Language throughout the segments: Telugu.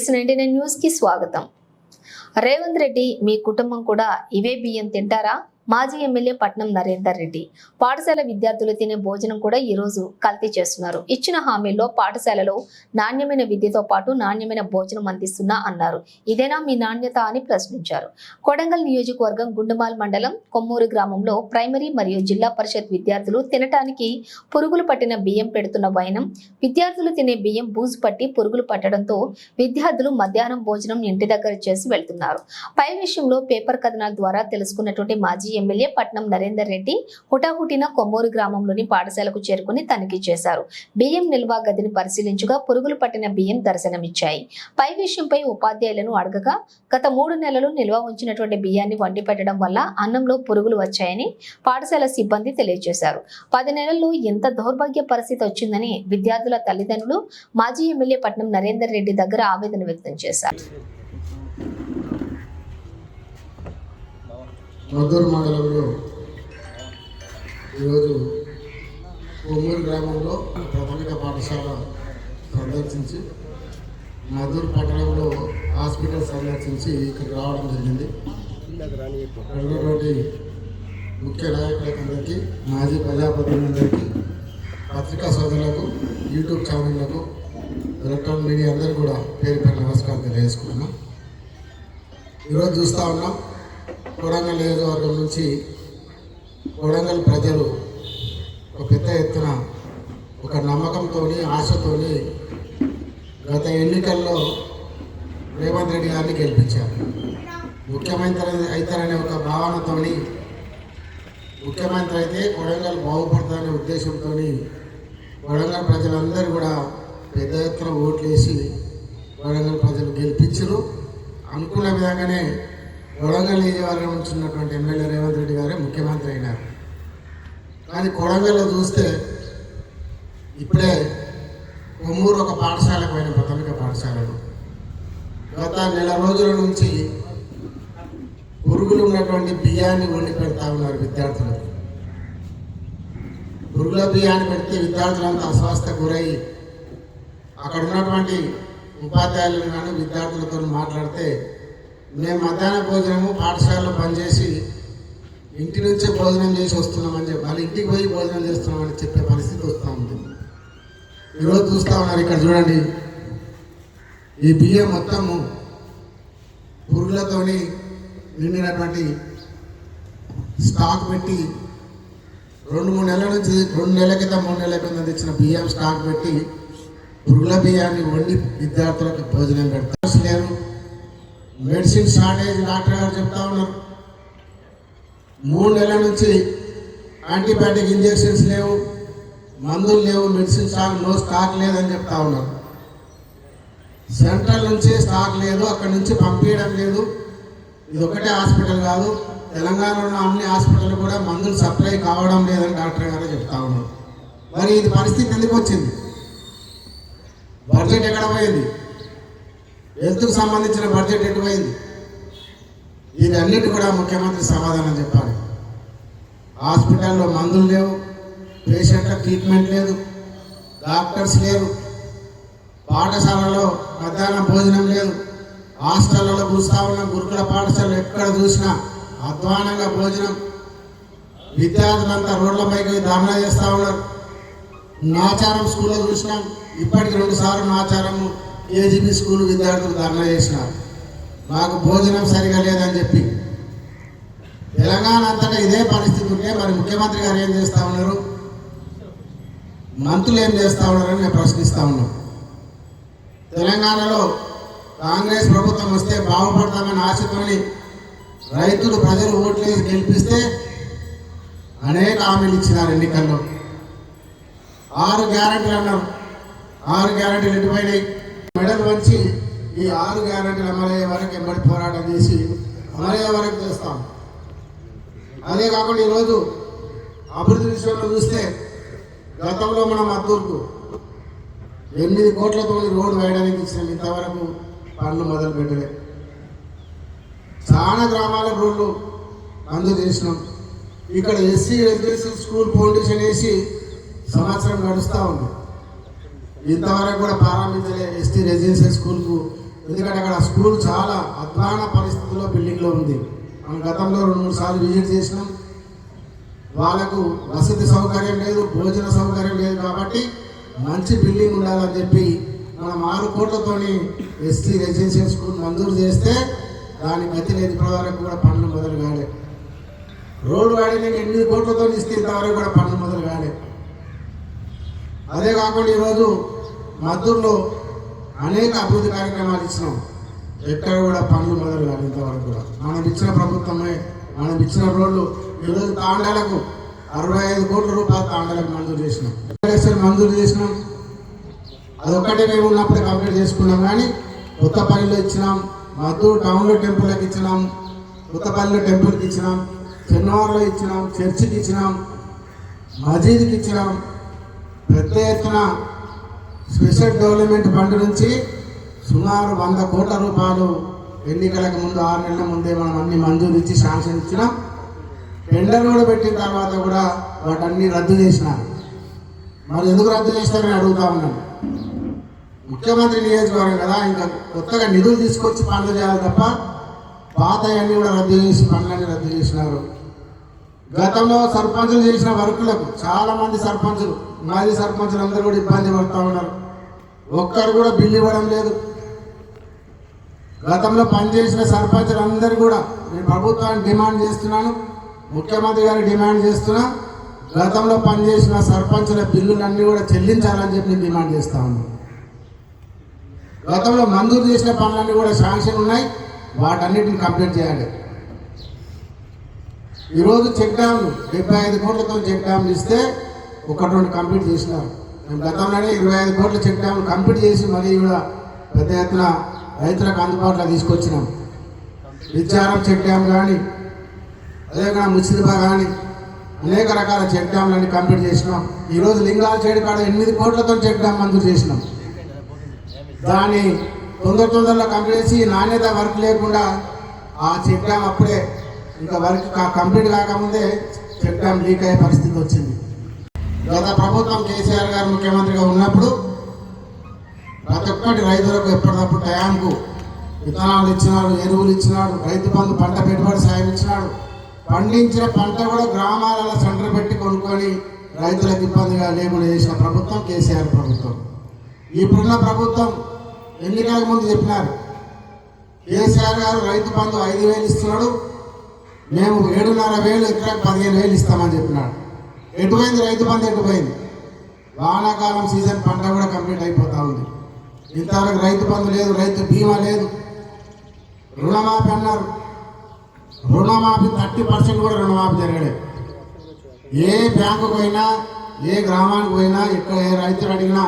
KC99 న్యూస్ కి స్వాగతం. రేవంత్ రెడ్డి మీ కుటుంబం కూడా ఇవే బియ్యం తింటారా? మాజీ ఎమ్మెల్యే పట్నం నరేందర్ రెడ్డి పాఠశాల విద్యార్థులు తినే భోజనం కూడా ఈ రోజు కల్తీ చేస్తున్నారు. ఇచ్చిన హామీల్లో పాఠశాలలో నాణ్యమైన విద్యతో పాటు నాణ్యమైన భోజనం అందిస్తున్నా అన్నారు. ఇదేనా మీ నాణ్యత అని ప్రశ్నించారు. కొడంగల్ నియోజకవర్గం గుండుమాల్ మండలం కొమ్మూరు గ్రామంలో ప్రైమరీ మరియు జిల్లా పరిషత్ విద్యార్థులు తినటానికి పురుగులు పట్టిన బియ్యం పెడుతున్న వైనం, విద్యార్థులు తినే బియ్యం బూజు పట్టి పురుగులు పట్టడంతో విద్యార్థులు మధ్యాహ్నం భోజనం ఇంటి దగ్గర చేసి వెళ్తున్నారు. పై విషయంలో పేపర్ కథనాల ద్వారా తెలుసుకున్నటువంటి మాజీ ఎమ్మెల్యే పట్నం నరేందర్ రెడ్డి హుటాహుటిన కొమ్మూరు గ్రామంలోని పాఠశాలకు చేరుకుని తనిఖీ చేశారు. బియ్యం నిల్వ గదిని పరిశీలించగా పురుగులు పట్టిన బియ్యం దర్శనమిచ్చాయి. పై విషయంపై ఉపాధ్యాయులను అడగగా గత 3 నెలలు నిల్వ ఉంచినటువంటి బియ్యాన్ని వండి పెట్టడం వల్ల అన్నంలో పురుగులు వచ్చాయని పాఠశాల సిబ్బంది తెలియజేశారు. 10 నెలల్లో ఎంత దౌర్భాగ్య పరిస్థితి వచ్చిందని విద్యార్థుల తల్లిదండ్రులు మాజీ ఎమ్మెల్యే పట్నం నరేందర్ రెడ్డి దగ్గర ఆవేదన వ్యక్తం చేశారు. మద్దూరు మండలంలో ఈరోజు కొమ్మూరు గ్రామంలో ప్రాథమిక పాఠశాల సందర్శించి మద్దూరు పట్టణంలో హాస్పిటల్ సందర్శించి ఇక్కడికి రావడం జరిగింది. రెండోటి ముఖ్య నాయకులందరికీ, మాజీ ప్రజాప్రతినిధులందరికీ, పత్రికా సోదరులకు, యూట్యూబ్ ఛానళ్లకు, ఎలక్ట్రానిక్ మీడియా అందరికీ కూడా పేరు పేరు నమస్కారం తెలియజేసుకుంటున్నాం. ఈరోజు చూస్తూ ఉన్నాం, కొడంగల్ నియోజకవర్గం నుంచి కొడంగల్ ప్రజలు ఒక పెద్ద ఎత్తున ఒక నమ్మకంతో, ఆశతో గత ఎన్నికల్లో రేవంత్ రెడ్డి గారిని గెలిపించారు. ముఖ్యమంత్రి అవుతారనే ఒక భావనతో, ముఖ్యమంత్రి అయితే కొడంగల్ బాగుపడతారనే ఉద్దేశంతో కొడంగల్ ప్రజలందరూ కూడా పెద్ద ఎత్తున ఓట్లు వేసి కొడంగల్ ప్రజలు గెలిపించరు. అనుకున్న విధంగానే కొడంగల్ నియోజకవర్గం నుంచి ఉన్నటువంటి ఎమ్మెల్యే రేవంత్ రెడ్డి గారే ముఖ్యమంత్రి అయినారు. కానీ కొడంగల్లో చూస్తే ఇప్పుడే కొమ్మూరు ఒక పాఠశాలకు పోయిన ప్రాథమిక పాఠశాలను గత నెల రోజుల నుంచి పురుగులు ఉన్నటువంటి బియ్యాన్ని వండి పెడతా ఉన్నారు విద్యార్థులకు. పురుగుల బియ్యాన్ని పెడితే విద్యార్థులంతా అస్వస్థకు గురై అక్కడ ఉన్నటువంటి ఉపాధ్యాయులను కానీ విద్యార్థులతో మాట్లాడితే, మేము మధ్యాహ్న భోజనము పాఠశాలలో పనిచేసి ఇంటి నుంచే భోజనం చేసి వస్తున్నామని చెప్పి మళ్ళీ ఇంటికి పోయి భోజనం చేస్తున్నామని చెప్పే పరిస్థితి వస్తూ ఉంటుంది. ఈరోజు చూస్తూ ఉన్నారు, ఇక్కడ చూడండి, ఈ బియ్యం మొత్తము పురుగులతో నిండినటువంటి స్టాక్ పెట్టి 2-3 నెలల నుంచి 2 నెలల క్రితం 3 నెలల కింద తెచ్చిన బియ్యం స్టాక్ పెట్టి పురుగుల బియ్యాన్ని వండి విద్యార్థులకు భోజనం పెడతారు. లేరు, మెడిసిన్ షార్టేజ్ డాక్టర్ గారు చెప్తా ఉన్నారు. 3 నెలల నుంచి యాంటీబయాటిక్ ఇంజెక్షన్స్ లేవు, మందులు లేవు, మెడిసిన్ స్టాక్ లేదని చెప్తా ఉన్నారు. సెంట్రల్ నుంచి స్టాక్ లేదు, అక్కడి నుంచి పంపించడం లేదు. ఇది ఒకటే హాస్పిటల్ కాదు, తెలంగాణలో అన్ని హాస్పిటల్ కూడా మందులు సప్లై కావడం లేదని డాక్టర్ గారు చెప్తా ఉన్నారు. మరి ఇది పరిస్థితి ఎందుకు వచ్చింది? బడ్జెట్ ఎక్కడ పోయింది? హెల్త్కు సంబంధించిన బడ్జెట్ ఎటుపోయింది? ఇది అన్నిటి కూడా ముఖ్యమంత్రి సమాధానం చెప్పాలి. హాస్పిటల్లో మందులు లేవు, పేషెంట్లకు ట్రీట్మెంట్ లేదు, డాక్టర్స్ లేరు, పాఠశాలలో మధ్యాహ్నం భోజనం లేదు, హాస్టళ్లలో చూస్తూ ఉన్నాం, గురుకుల పాఠశాలలో ఎక్కడ చూసినా అధ్వానంగా భోజనం. విద్యార్థులంతా రోడ్లపైకి ధర్నా చేస్తూ ఉన్నారు. నాచారం స్కూల్లో చూసినాం, ఇప్పటికి 2 సార్లు నాచారము ఏజీబీ స్కూల్ విద్యార్థులు ధర్నా చేసినారు, మాకు భోజనం సరిగా లేదని చెప్పి. తెలంగాణ అంతటా ఇదే పరిస్థితి ఉంటే మరి ముఖ్యమంత్రి గారు ఏం చేస్తూ ఉన్నారు, మంత్రులు ఏం చేస్తూ ఉన్నారని మేము ప్రశ్నిస్తూ ఉన్నాం. తెలంగాణలో కాంగ్రెస్ ప్రభుత్వం వస్తే బాగుపడతామని ఆశతోని రైతులు, ప్రజలు ఓట్లేసి గెలిపిస్తే అనేక హామీలు ఇచ్చినారు. ఎన్నికల్లో 6 గ్యారెంటీలు అన్నారు. 6 గ్యారెంటీలు ఎటుపోయినాయి? మెడల్ వంచి ఈ 6 గ్యారెంటీలు అమలయ్యే వరకు ఎంబడి పోరాటం చేసి అమలయ్యే వరకు చేస్తాం. అదే కాకుండా ఈరోజు అభివృద్ధి విషయంలో చూస్తే గతంలో మనం మద్దూరుకు 8 కోట్లతో రోడ్డు వేయడానికి ఇచ్చినాం, ఇంతవరకు పనులు మొదలు పెట్టలే. చాలా గ్రామాలకు రోడ్లు మంజూరు చేసినాం. ఇక్కడ ఎస్సీ రెసిడెన్షియల్ స్కూల్ ఫౌండేషన్ వేసి సంవత్సరం గడుస్తూ ఉంది, ఇంతవరకు కూడా ప్రారంభించలే. ఎస్టీ రెసిడెన్షియల్ స్కూల్కు ఎందుకంటే అక్కడ స్కూల్ చాలా అధ్వాన పరిస్థితుల్లో బిల్డింగ్లో ఉంది. మనం గతంలో 2-3 సార్లు విజిట్ చేసినాం. వాళ్ళకు వసతి సౌకర్యం లేదు, భోజన సౌకర్యం లేదు. కాబట్టి మంచి బిల్డింగ్ ఉండాలని చెప్పి మనం 6 కోట్లతోని ఎస్టీ రెసిడెన్షియల్ స్కూల్ మంజూరు చేస్తే దాని గతి లేదు. ఇప్పటివరకు కూడా పనులు మొదలు కాలే. రోడ్డు వాడిని 8 కోట్లతో ఇస్తే ఇంతవరకు కూడా పనులు మొదలు కాలే. అదే కాకుండా ఈరోజు మద్దూరులో అనేక అభివృద్ధి కార్యక్రమాలు ఇచ్చినాం. ఎక్కడ కూడా పనులు మొదలు కాదు ఇంతవరకు కూడా. మనం ఇచ్చిన ప్రభుత్వమే, మనం ఇచ్చిన రోడ్లు ఈరోజు తాండాలకు 65 కోట్ల రూపాయలు తాండాలకు మంజూరు చేసినాం. మంజూరు చేసినాం. అదొక్కటే మేము ఉన్నప్పుడే కంప్లీట్ చేసుకున్నాం. కానీ కొత్తపల్లిలో ఇచ్చినాం, మద్దూరు టౌన్లో టెంపుల్కి ఇచ్చినాం, కొత్తపల్లిలో టెంపుల్కి ఇచ్చినాం, చెన్నవారులో ఇచ్చినాం, చర్చికి ఇచ్చినాం, మసీద్కి ఇచ్చినాం. పెద్ద ఎత్తున స్పెషల్ డెవలప్మెంట్ ఫండ్ నుంచి సుమారు 100 కోట్ల రూపాయలు ఎన్నికలకు ముందు 6 నెలల ముందే మనం అన్ని మంజూరు ఇచ్చి శాంక్షన్ ఇచ్చినాం. టెండర్ కూడా పెట్టిన తర్వాత కూడా వాటన్ని రద్దు చేసినారు. మరి ఎందుకు రద్దు చేస్తారని అడుగుతా ఉన్నాను. ముఖ్యమంత్రి నియోజకవర్గం కదా, ఇంకా కొత్తగా నిధులు తీసుకొచ్చి పనులు చేయాలి తప్ప పాత అన్నీ కూడా రద్దు చేసి పనులన్నీ రద్దు చేసినారు. గతంలో సర్పంచులు చేసిన వర్కులకు చాలామంది సర్పంచులు, మాజీ సర్పంచులు అందరూ కూడా ఇబ్బంది పడుతూ ఉన్నారు. ఒక్కరు కూడా బిల్లు ఇవ్వడం లేదు. గతంలో పనిచేసిన సర్పంచులు అందరూ కూడా నేను ప్రభుత్వాన్ని డిమాండ్ చేస్తున్నాను, ముఖ్యమంత్రి గారు డిమాండ్ చేస్తున్నా, గతంలో పనిచేసిన సర్పంచుల బిల్లులన్నీ కూడా చెల్లించాలని చెప్పి నేను డిమాండ్ చేస్తా ఉన్నాను. గతంలో మంజూరు చేసిన పనులన్నీ కూడా శాంక్షన్ ఉన్నాయి, వాటన్నిటిని కంప్లీట్ చేయాలి. ఈరోజు చెక్ డ్యామ్లు 75 కోట్లతో చెక్ డ్యామ్లు ఇస్తే 1-2 కంప్లీట్ చేసినారు. మేము గతంలోనే 25 కోట్ల చెక్ డ్యామ్లు కంప్లీట్ చేసి మరీ కూడా పెద్ద ఎత్తున రైతులకు అందుబాటులో తీసుకొచ్చినాం. విద్యారం చెక్ డ్యామ్ కానీ, అదేవిధంగా ముసిరిబా కానీ అనేక రకాల చెక్ డ్యామ్లన్నీ కంప్లీట్ చేసినాం. ఈరోజు లింగాల చేడు కాడ 8 కోట్లతో చెక్ డ్యామ్ మంజూరు చేసినాం. దాన్ని తొందరలో కంప్లీట్ చేసి నాణ్యత వర్క్ లేకుండా ఆ చెక్ డ్యామ్ అప్పుడే ఇంకా వర్క్ కంప్లీట్ కాకముందే చెక్ డ్యామ్ లీక్ అయ్యే పరిస్థితి వచ్చింది. గత ప్రభుత్వం కేసీఆర్ గారు ముఖ్యమంత్రిగా ఉన్నప్పుడు ప్రతి ఒక్కటి రైతులకు ఎప్పటికప్పుడు టైంకు విత్తనాలు ఇచ్చినాడు, ఎరువులు ఇచ్చినాడు, రైతు బంధు పంట పెట్టుబడి సాయం ఇచ్చినాడు. పండించిన పంట కూడా గ్రామాలలో సెంటర్ పెట్టి కొనుక్కొని రైతులకు ఇబ్బందిగా లేకుండా చేసిన ప్రభుత్వం కేసీఆర్ ప్రభుత్వం. ఇప్పుడున్న ప్రభుత్వం ఎన్నికలకు ముందు చెప్పినారు, కేసీఆర్ గారు రైతు బంధు 5,000 ఇస్తున్నాడు, మేము 7,500 ఎకరాకు 15,000 ఇస్తామని చెప్పినాడు. ఎటుపోయింది రైతు బంధు? ఎటుపోయింది? వానాకాలం సీజన్ పంట కూడా కంప్లీట్ అయిపోతూ ఉంది. ఇంతవరకు రైతు బంధు లేదు, రైతు బీమా లేదు. రుణమాఫీ అన్నారు, రుణమాఫీ 30% కూడా రుణమాఫీ జరగలేదు. ఏ బ్యాంకుకు పోయినా, ఏ గ్రామానికి పోయినా, ఎక్కడ ఏ రైతులు అడిగినా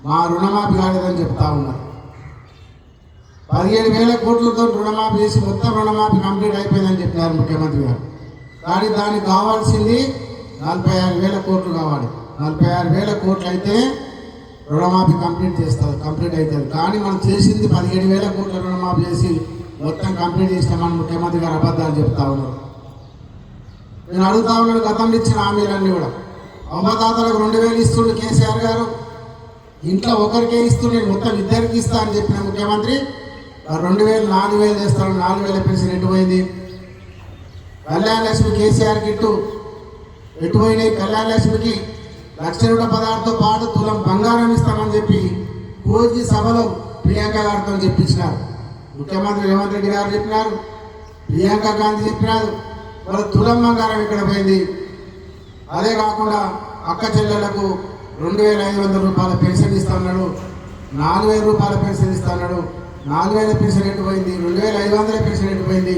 మా రుణమాఫీ కాలేదని చెప్తా ఉన్నారు. 17,000 కోట్లతో రుణమాఫీ చేసి మొత్తం రుణమాఫీ కంప్లీట్ అయిపోయిందని చెప్పినారు ముఖ్యమంత్రి గారు. కానీ దానికి కావాల్సింది 46,000 కోట్లు కావాలి. 46,000 కోట్లు అయితే రుణమాఫీ కంప్లీట్ అవుతుంది. కానీ మనం చేసింది 17,000 కోట్ల రుణమాఫీ చేసి మొత్తం కంప్లీట్ చేసినామని ముఖ్యమంత్రి గారు అబద్ధాలు చెప్తా ఉన్నారు. నేను అడుగుతా ఉన్నాను, గతంలో ఇచ్చిన హామీలన్నీ కూడా అమ్మదాతలకు 2,000 ఇస్తుండే కేసీఆర్ గారు, ఇంట్లో ఒకరికే ఇస్తుండే, మొత్తం ఇద్దరికి ఇస్తా అని చెప్పిన ముఖ్యమంత్రి 2,000 4,000 చేస్తాడు. 4,000 పెన్షన్ ఎటుపోయింది? కళ్యాణ లక్ష్మి కేసీఆర్ కిట్టు ఎటుపోయినాయి? కళ్యాణ లక్ష్మికి 1,16,000తో పాటు తులం బంగారం ఇస్తామని చెప్పి కోజీ సభలో ప్రియాంక గారితో చెప్పించినారు. ముఖ్యమంత్రి రేవంత్ రెడ్డి గారు చెప్పినారు, ప్రియాంక గాంధీ చెప్పినారు, వాళ్ళ తులం బంగారం ఇక్కడ పోయింది. అదే కాకుండా అక్క చెల్లెళ్లకు 2,500 రూపాయల పెన్షన్ ఇస్తున్నాడు, 4,000 రూపాయల పెన్షన్ ఇస్తున్నాడు. 4,000 పెన్షన్ ఎటుపోయింది? 2,500 పెన్షన్ ఎటుపోయింది?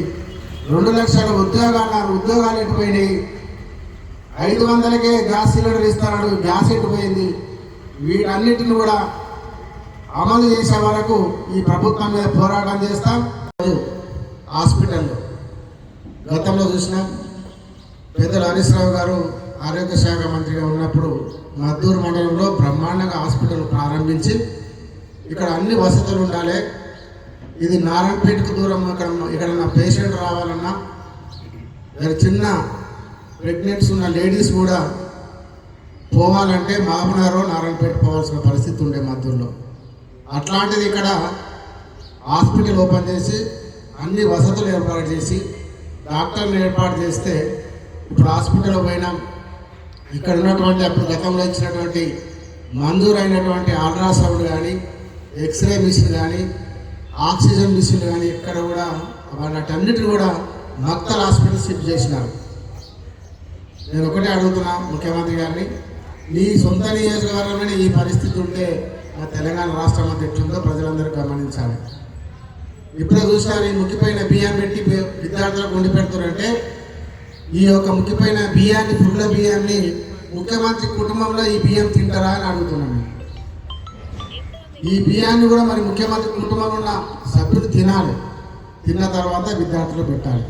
2 లక్షల ఉద్యోగాలు, ఉద్యోగాలు ఎటుపోయినాయి? 500కే గ్యాస్ సిలిండర్ ఇస్తున్నాడు, గ్యాస్ ఎటుపోయింది? వీటన్నిటిని కూడా అమలు చేసే వరకు ఈ ప్రభుత్వం మీద పోరాటం చేస్తాం. హాస్పిటల్లో గతంలో చూసినాం, పెద్దలు హరీష్ రావు గారు ఆరోగ్య శాఖ మంత్రిగా ఉన్నప్పుడు మద్దూరు మండలంలో బ్రహ్మాండంగా హాస్పిటల్ ప్రారంభించి ఇక్కడ అన్ని వసతులు ఉండాలి, ఇది నారాయణపేటకు దూరం, ఇక్కడ నా పేషెంట్ రావాలన్నా, చిన్న ప్రెగ్నెన్సీ ఉన్న లేడీస్ కూడా పోవాలంటే మహబూబ్నగర్ నారాయణపేట పోవాల్సిన పరిస్థితి ఉండే మద్దూరులో. అట్లాంటిది ఇక్కడ హాస్పిటల్ ఓపెన్ చేసి అన్ని వసతులు ఏర్పాటు చేసి డాక్టర్లు ఏర్పాటు చేస్తే ఇప్పుడు హాస్పిటల్ పోయినాం. ఇక్కడ ఉన్నటువంటి అప్పుడు గతంలో ఇచ్చినటువంటి మంజూరైనటువంటి అల్ట్రాసౌండ్ కానీ ఎక్స్రే మిషన్ కానీ ఆక్సిజన్ మిషన్ కానీ ఇక్కడ కూడా వాటన్నిటిని కూడా మక్తల్ హాస్పిటల్ షిఫ్ట్ చేసినారు. నేను ఒకటే అడుగుతున్నా ముఖ్యమంత్రి గారిని, నీ సొంత నియోజకవర్గంలోనే ఈ పరిస్థితి ఉంటే మా తెలంగాణ రాష్ట్రం అంతా ఎట్లుందో ప్రజలందరూ గమనించాలి. ఇప్పుడే చూసినారు ఈ ముఖ్యమైన బియ్యం పెట్టి విద్యార్థులకు వండి పెడుతున్నారంటే ఈ యొక్క ముఖ్యమైన బియ్యాన్ని ఫుడ్ల బియ్యాన్ని ముఖ్యమంత్రి కుటుంబంలో ఈ బియ్యం తింటారా అని అడుగుతున్నాను. ఈ బియ్యాన్ని కూడా మరి ముఖ్యమంత్రి కుటుంబంలో ఉన్న సభ్యులు తినాలి. తిన్న తర్వాత విద్యార్థులు పెట్టాలి.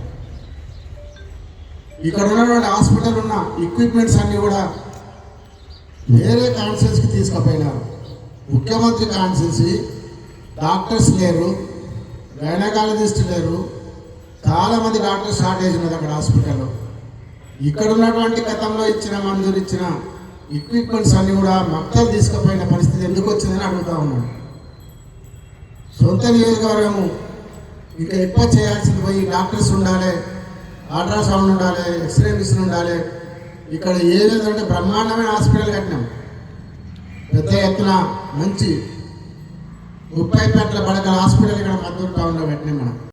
ఇక్కడ ఉన్నటువంటి హాస్పిటల్ ఉన్న ఎక్విప్మెంట్స్ అన్నీ కూడా వేరే కాన్స్టిట్యూన్సీకి తీసుకుపోయినారు. ముఖ్యమంత్రి కాన్స్టిట్యూన్సీ డాక్టర్స్ లేరు, గైనకాలజిస్ట్ లేరు, చాలామంది డాక్టర్ షార్టేజ్ ఉన్నది అక్కడ హాస్పిటల్లో. ఇక్కడ ఉన్నటువంటి గతంలో ఇచ్చిన మంజూరు ఇచ్చిన ఎక్విప్మెంట్స్ అన్నీ కూడా మక్తలు తీసుకుపోయిన పరిస్థితి ఎందుకు వచ్చిందని అడుగుతా ఉన్నాను. సొంత నియోజకవర్గము ఇంకా ఎక్కువ చేయాల్సింది పోయి డాక్టర్స్ ఉండాలి, అల్ట్రాసౌండ్ ఉండాలి, ఎక్స్రే మిషన్ ఉండాలి. ఇక్కడ ఏదంటే బ్రహ్మాండమైన హాస్పిటల్ కట్టినాం. పెద్ద ఎత్తున మంచి 30 పడకల హాస్పిటల్ ఇక్కడ మద్దతు టౌన్లో కట్టినాం మనం.